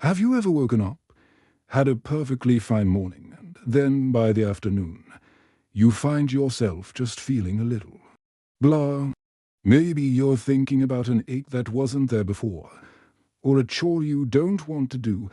Have you ever woken up, had a perfectly fine morning, and then by the afternoon, you find yourself just feeling a little blah? Maybe you're thinking about an ache that wasn't there before, or a chore you don't want to do,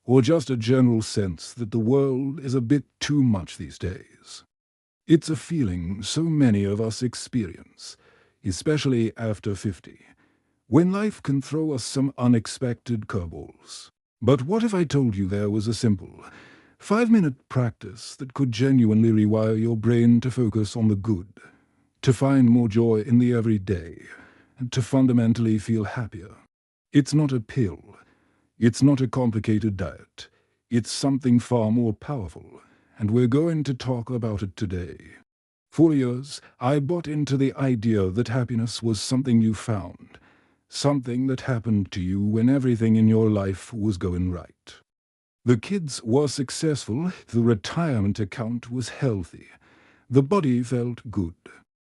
or just a general sense that the world is a bit too much these days. It's a feeling so many of us experience, especially after 50, when life can throw us some unexpected curveballs. But what if I told you there was a simple, 5-minute practice that could genuinely rewire your brain to focus on the good, to find more joy in the everyday, and to fundamentally feel happier? It's not a pill. It's not a complicated diet. It's something far more powerful, and we're going to talk about it today. For years, I bought into the idea that happiness was something you found, something that happened to you when everything in your life was going right. The kids were successful, the retirement account was healthy, the body felt good.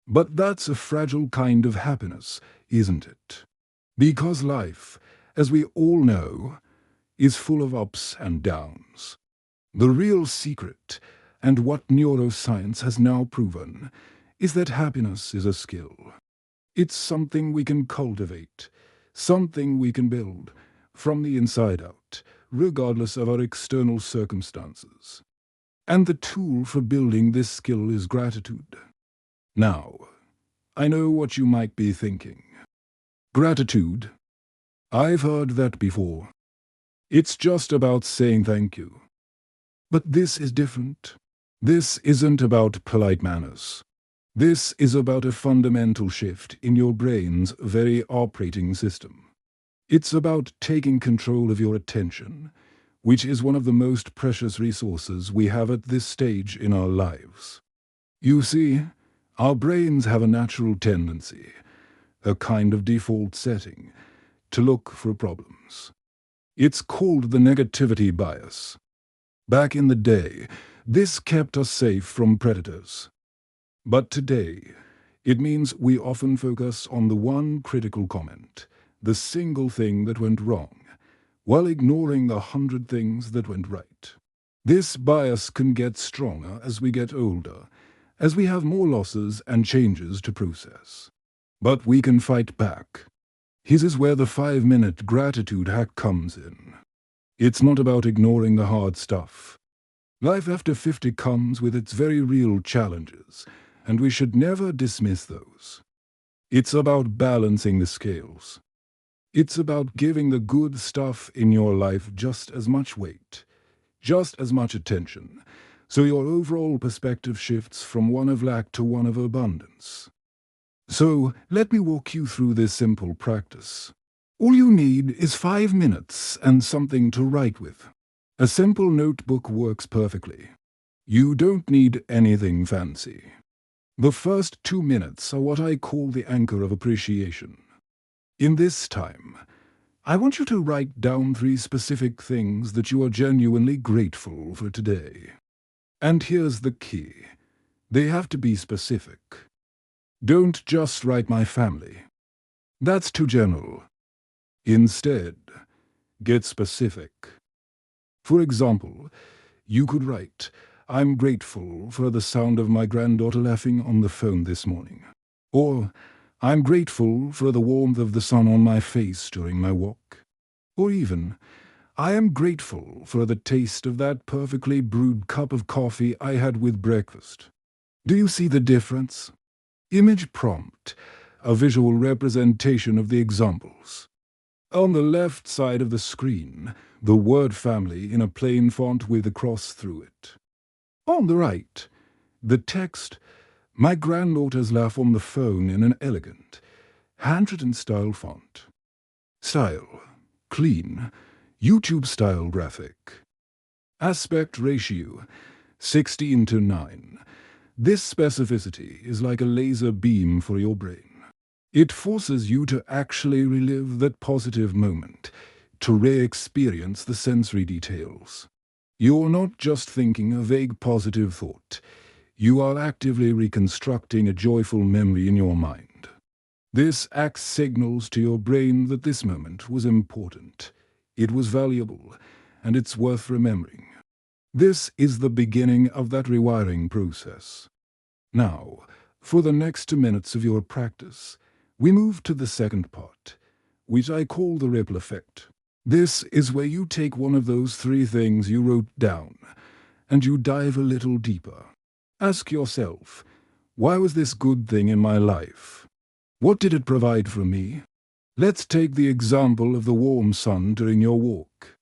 But that's a fragile kind of happiness, isn't it? Because life, as we all know, is full of ups and downs. The real secret, and what neuroscience has now proven, is that happiness is a skill. It's something we can cultivate, something we can build, from the inside out, regardless of our external circumstances. And the tool for building this skill is gratitude. Now, I know what you might be thinking. Gratitude? I've heard that before. It's just about saying thank you. But this is different. This isn't about polite manners. This is about a fundamental shift in your brain's very operating system. It's about taking control of your attention, which is one of the most precious resources we have at this stage in our lives. You see, our brains have a natural tendency, a kind of default setting, to look for problems. It's called the negativity bias. Back in the day, this kept us safe from predators. But today, it means we often focus on the one critical comment, the single thing that went wrong, while ignoring the 100 things that went right. This bias can get stronger as we get older, as we have more losses and changes to process. But we can fight back. This is where the 5-minute gratitude hack comes in. It's not about ignoring the hard stuff. Life after 50 comes with its very real challenges, and we should never dismiss those. It's about balancing the scales. It's about giving the good stuff in your life just as much weight, just as much attention, so your overall perspective shifts from one of lack to one of abundance. So, let me walk you through this simple practice. All you need is 5 minutes and something to write with. A simple notebook works perfectly. You don't need anything fancy. The first 2 minutes are what I call the anchor of appreciation. In this time, I want you to write down 3 specific things that you are genuinely grateful for today. And here's the key. They have to be specific. Don't just write "my family." That's too general. Instead, get specific. For example, you could write, "I'm grateful for the sound of my granddaughter laughing on the phone this morning." Or, "I'm grateful for the warmth of the sun on my face during my walk." Or even, "I am grateful for the taste of that perfectly brewed cup of coffee I had with breakfast." Do you see the difference? Image prompt, a visual representation of the examples. On the left side of the screen, the word "family" in a plain font with a cross through it. On the right, the text, "My granddaughter's laugh on the phone" in an elegant, handwritten-style font. Style, clean, YouTube-style graphic. Aspect ratio, 16:9. This specificity is like a laser beam for your brain. It forces you to actually relive that positive moment, to re-experience the sensory details. You're not just thinking a vague positive thought. You are actively reconstructing a joyful memory in your mind. This acts signals to your brain that this moment was important. It was valuable, and it's worth remembering. This is the beginning of that rewiring process. Now, for the next 2 minutes of your practice, we move to the second part, which I call the ripple effect. This is where you take one of those 3 things you wrote down, and you dive a little deeper. Ask yourself, why was this good thing in my life? What did it provide for me? Let's take the example of the warm sun during your walk.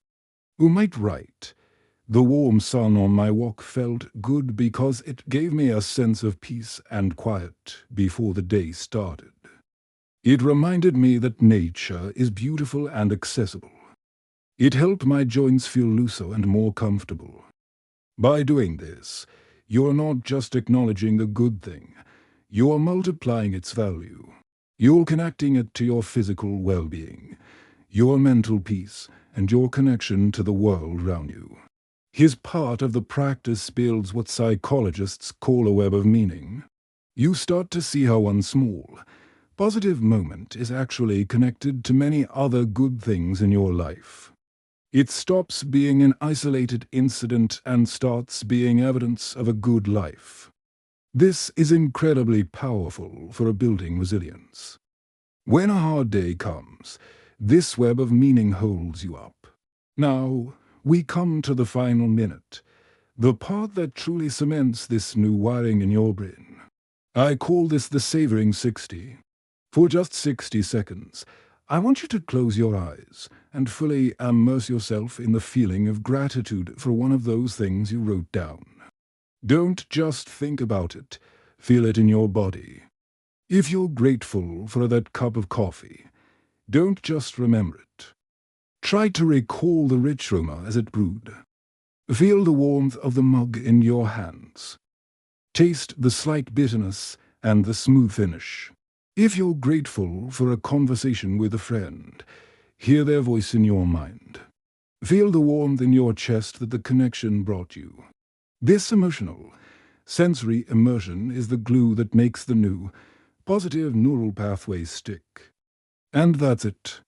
You might write, the warm sun on my walk felt good because it gave me a sense of peace and quiet before the day started. It reminded me that nature is beautiful and accessible. It helped my joints feel looser and more comfortable. By doing this, you're not just acknowledging the good thing, you're multiplying its value. You're connecting it to your physical well-being, your mental peace, and your connection to the world around you. His part of the practice builds what psychologists call a web of meaning. You start to see how one small, positive moment is actually connected to many other good things in your life. It stops being an isolated incident and starts being evidence of a good life. This is incredibly powerful for building resilience. When a hard day comes, this web of meaning holds you up. Now, we come to the final minute, the part that truly cements this new wiring in your brain. I call this the savoring 60. For just 60 seconds, I want you to close your eyes and fully immerse yourself in the feeling of gratitude for one of those things you wrote down. Don't just think about it, feel it in your body. If you're grateful for that cup of coffee, don't just remember it. Try to recall the rich aroma as it brewed. Feel the warmth of the mug in your hands. Taste the slight bitterness and the smooth finish. If you're grateful for a conversation with a friend, hear their voice in your mind. Feel the warmth in your chest that the connection brought you. This emotional, sensory immersion is the glue that makes the new, positive neural pathways stick. And that's it.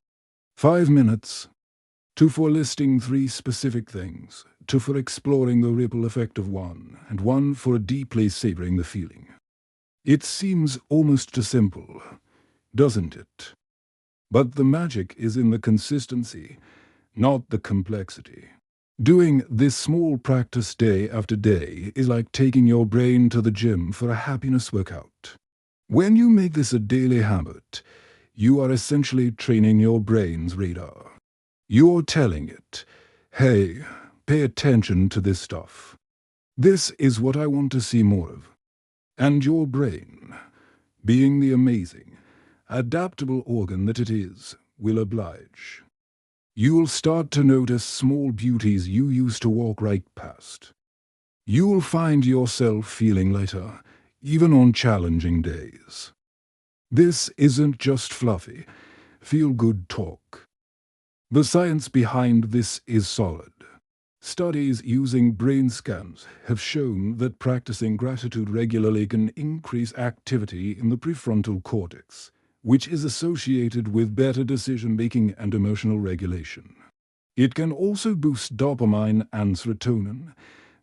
5 minutes. 2 for listing 3 specific things, 2 for exploring the ripple effect of one, and 1 for deeply savoring the feeling. It seems almost too simple, doesn't it? But the magic is in the consistency, not the complexity. Doing this small practice day after day is like taking your brain to the gym for a happiness workout. When you make this a daily habit, you are essentially training your brain's radar. You're telling it, hey, pay attention to this stuff. This is what I want to see more of. And your brain, being the amazing, adaptable organ that it is, will oblige. You'll start to notice small beauties you used to walk right past. You'll find yourself feeling lighter, even on challenging days. This isn't just fluffy, feel-good talk. The science behind this is solid. Studies using brain scans have shown that practicing gratitude regularly can increase activity in the prefrontal cortex, which is associated with better decision-making and emotional regulation. It can also boost dopamine and serotonin,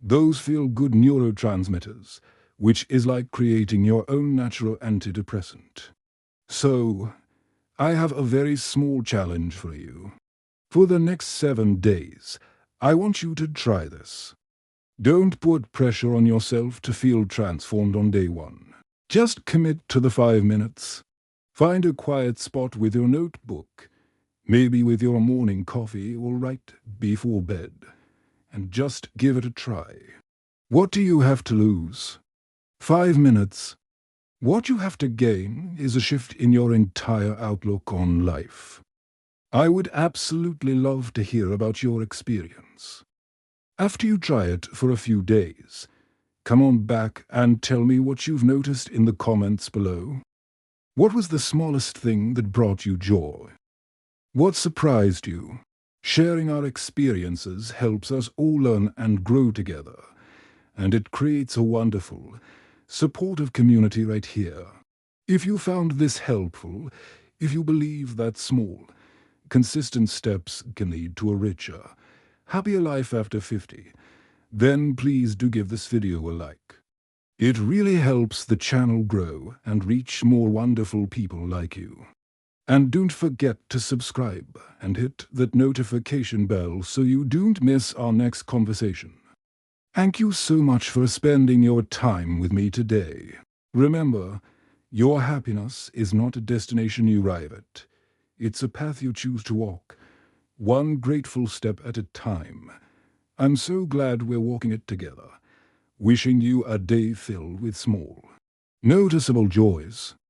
those feel-good neurotransmitters, which is like creating your own natural antidepressant. So, I have a very small challenge for you. For the next 7 days, I want you to try this. Don't put pressure on yourself to feel transformed on day 1. Just commit to the 5 minutes. Find a quiet spot with your notebook, maybe with your morning coffee or right before bed, and just give it a try. What do you have to lose? 5 minutes. What you have to gain is a shift in your entire outlook on life. I would absolutely love to hear about your experience. After you try it for a few days, come on back and tell me what you've noticed in the comments below. What was the smallest thing that brought you joy? What surprised you? Sharing our experiences helps us all learn and grow together, and it creates a wonderful, supportive community right here. If you found this helpful, if you believe that small, consistent steps can lead to a richer, happier life after 50, then please do give this video a like. It really helps the channel grow and reach more wonderful people like you. And don't forget to subscribe and hit that notification bell so you don't miss our next conversation. Thank you so much for spending your time with me today. Remember, your happiness is not a destination you arrive at. It's a path you choose to walk, one grateful step at a time. I'm so glad we're walking it together, wishing you a day filled with small, noticeable joys.